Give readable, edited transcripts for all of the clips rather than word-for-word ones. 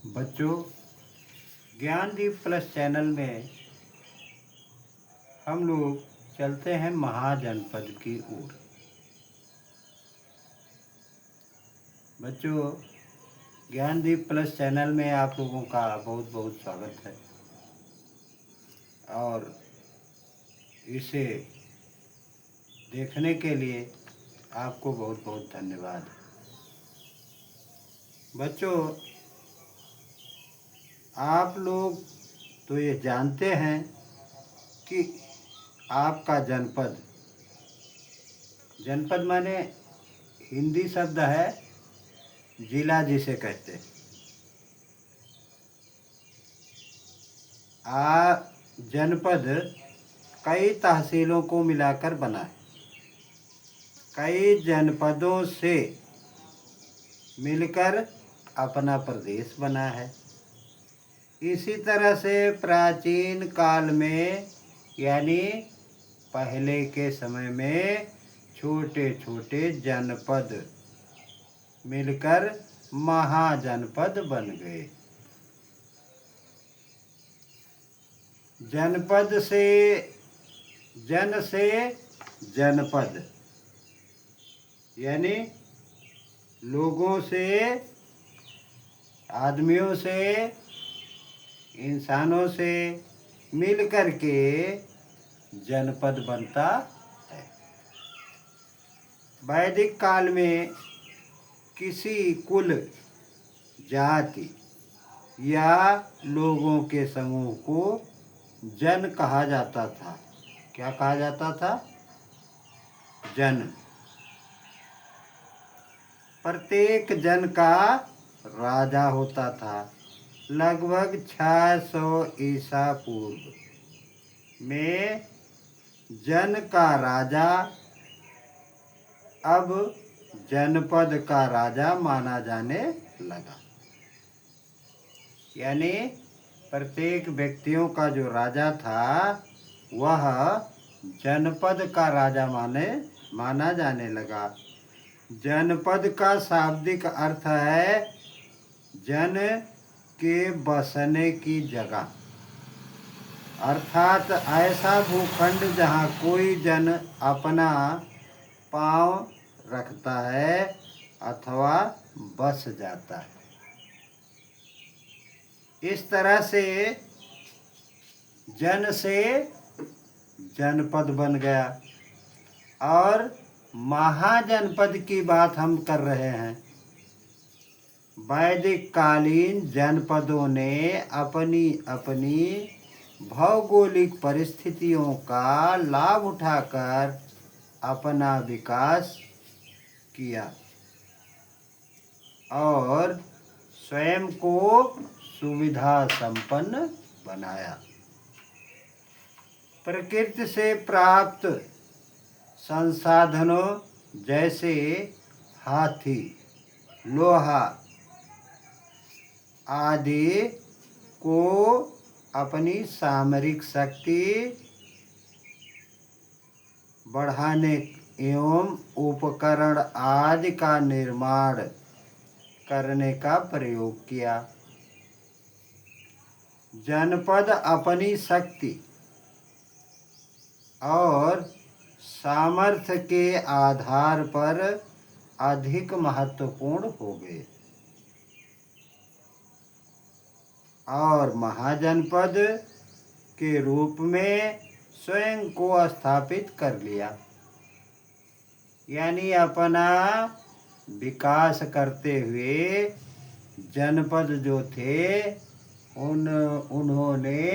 बच्चों, Gyandeep plus channel में हम लोग चलते हैं महाजनपद की ओर। बच्चों, ज्ञानदीप प्लस चैनल में आप लोगों का बहुत बहुत स्वागत है और इसे देखने के लिए आपको बहुत बहुत धन्यवाद। बच्चों, आप लोग तो ये जानते हैं कि आपका जनपद माने हिंदी शब्द है जिला, जिसे कहते हैं। जनपद कई तहसीलों को मिलाकर बना है। कई जनपदों से मिलकर अपना प्रदेश बना है। इसी तरह से प्राचीन काल में यानी पहले के समय में छोटे छोटे जनपद मिलकर महाजनपद बन गए। जनपद से जन से जनपद यानी लोगों से, आदमियों से, इंसानों से मिलकर के जनपद बनता है। वैदिक काल में किसी कुल, जाति या लोगों के समूह को जन कहा जाता था। क्या कहा जाता था? जन। प्रत्येक जन का राजा होता था। लगभग 600 ईसा पूर्व में जन का राजा अब जनपद का राजा माना जाने लगा। यानी प्रत्येक व्यक्तियों का जो राजा था वह जनपद का राजा माना जाने लगा। जनपद का शाब्दिक अर्थ है जन के बसने की जगह, अर्थात ऐसा भूखंड जहाँ कोई जन अपना पांव रखता है अथवा बस जाता है। इस तरह से जन से जनपद बन गया। और महाजनपद की बात हम कर रहे हैं। वैदिक कालीन जनपदों ने अपनी अपनी भौगोलिक परिस्थितियों का लाभ उठाकर अपना विकास किया और स्वयं को सुविधा संपन्न बनाया। प्रकृति से प्राप्त संसाधनों जैसे हाथी, लोहा आदि को अपनी सामरिक शक्ति बढ़ाने एवं उपकरण आदि का निर्माण करने का प्रयोग किया। जनपद अपनी शक्ति और सामर्थ्य के आधार पर अधिक महत्वपूर्ण हो गए और महाजनपद के रूप में स्वयं को स्थापित कर लिया। यानी अपना विकास करते हुए जनपद जो थे उन्होंने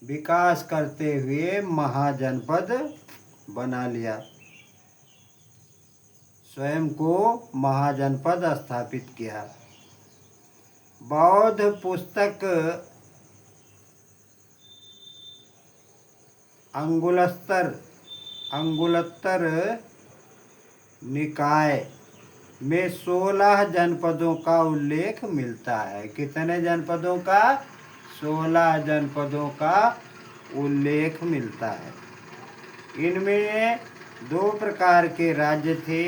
विकास करते हुए महाजनपद बना लिया, स्वयं को महाजनपद स्थापित किया। बौद्ध पुस्तक अंगुलत्तर निकाय में 16 जनपदों का उल्लेख मिलता है। कितने जनपदों का? 16 जनपदों का उल्लेख मिलता है। इनमें 2 प्रकार के राज्य थे।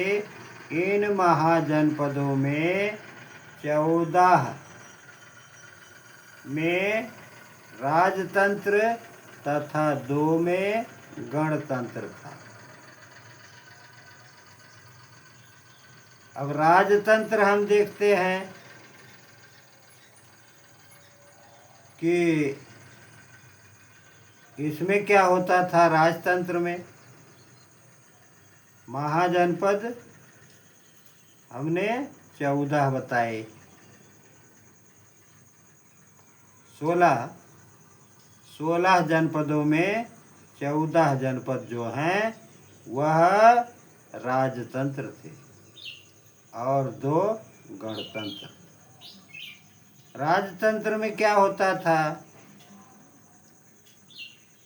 इन महाजनपदों में 14 में राजतंत्र तथा 2 में गणतंत्र था। अब राजतंत्र हम देखते हैं कि इसमें क्या होता था। राजतंत्र में महाजनपद हमने 14 बताए। 16 जनपदों में 14 जनपद जो हैं वह राजतंत्र थे और 2 गणतंत्र। राजतंत्र में क्या होता था,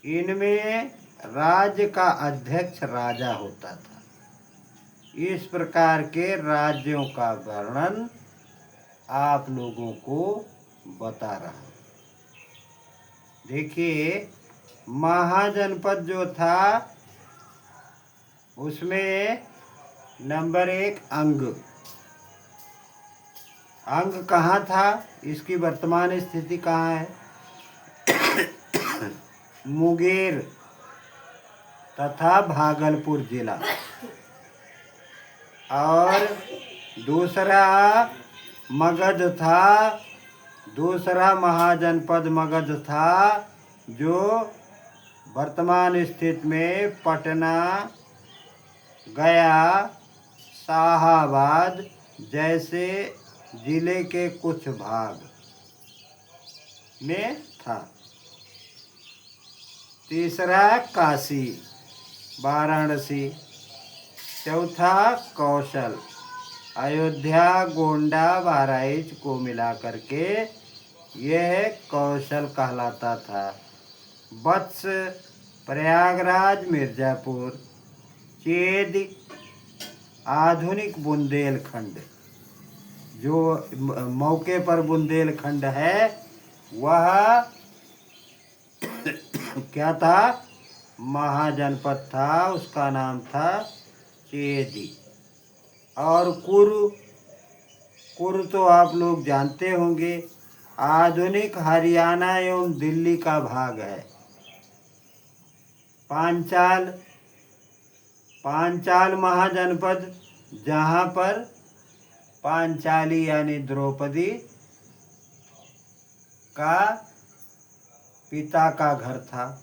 इनमें राज्य का अध्यक्ष राजा होता था। इस प्रकार के राज्यों का वर्णन आप लोगों को बता रहा हूं। देखिए, महाजनपद जो था उसमें नंबर 1 अंग कहाँ था, इसकी वर्तमान स्थिति कहाँ है? मुंगेर तथा भागलपुर जिला। और दूसरा मगध था, दूसरा महाजनपद मगध था जो वर्तमान स्थिति में पटना, गया, शाहाबाद जैसे जिले के कुछ भाग में था। तीसरा काशी, वाराणसी। चौथा कौशल, अयोध्या, गोंडा, बहराइच को मिलाकर के यह कौशल कहलाता था। वत्स, प्रयागराज, मिर्जापुर, चेद, आधुनिक बुंदेलखंड, जो मौके पर बुंदेलखंड है वह क्या था, महाजनपद था, उसका नाम था चेदी। और कुरु तो आप लोग जानते होंगे, आधुनिक हरियाणा एवं दिल्ली का भाग है। पांचाल महाजनपद, जहाँ पर पांचाली यानी द्रौपदी का पिता का घर था।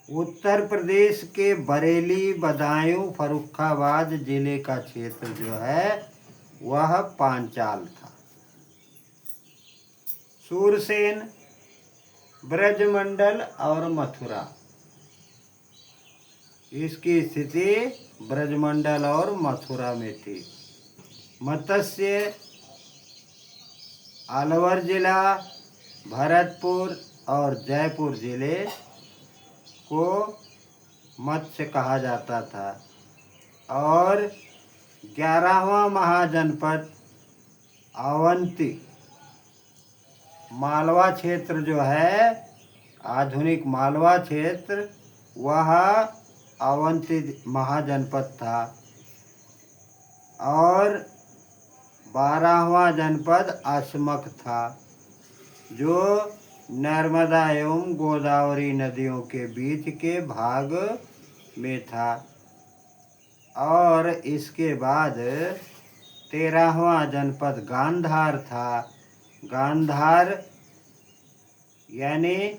उत्तर प्रदेश के बरेली, बदायूं, फर्रुखाबाद जिले का क्षेत्र जो है वह पांचाल था। सूरसेन, ब्रजमंडल और मथुरा, इसकी स्थिति ब्रजमंडल और मथुरा में थी। मत्स्य, अलवर जिला, भरतपुर और जयपुर जिले को मत्स्य कहा जाता था। और 11वां महाजनपद अवंती, मालवा क्षेत्र जो है, आधुनिक मालवा क्षेत्र, वह अवंती महाजनपद था। और 12वां जनपद असमक था, जो नर्मदा एवं गोदावरी नदियों के बीच के भाग में था। और इसके बाद 13वां जनपद गांधार था। गांधार यानी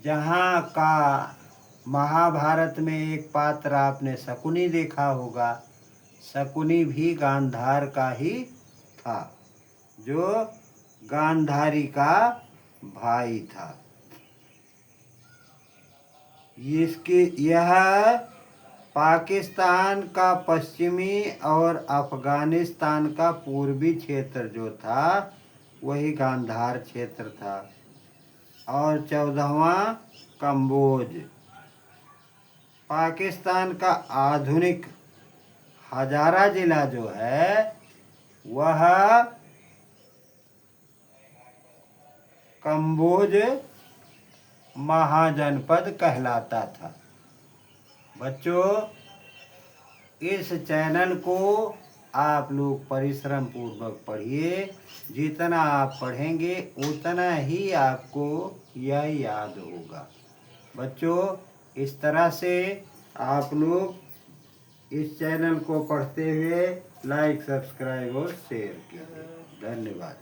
जहाँ का महाभारत में एक पात्र आपने शकुनी देखा होगा, शकुनी भी गांधार का ही था, जो गांधारी का भाई था। यह पाकिस्तान का पश्चिमी और अफगानिस्तान का पूर्वी क्षेत्र जो था वही गांधार क्षेत्र था। और 14वां कंबोज, पाकिस्तान का आधुनिक हजारा जिला जो है वह कंबोज महाजनपद कहलाता था। बच्चों, इस चैनल को आप लोग परिश्रम पूर्वक पढ़िए। जितना आप पढ़ेंगे उतना ही आपको यह याद होगा। बच्चों, इस तरह से आप लोग इस चैनल को पढ़ते हुए लाइक, सब्सक्राइब और शेयर कीजिए। धन्यवाद।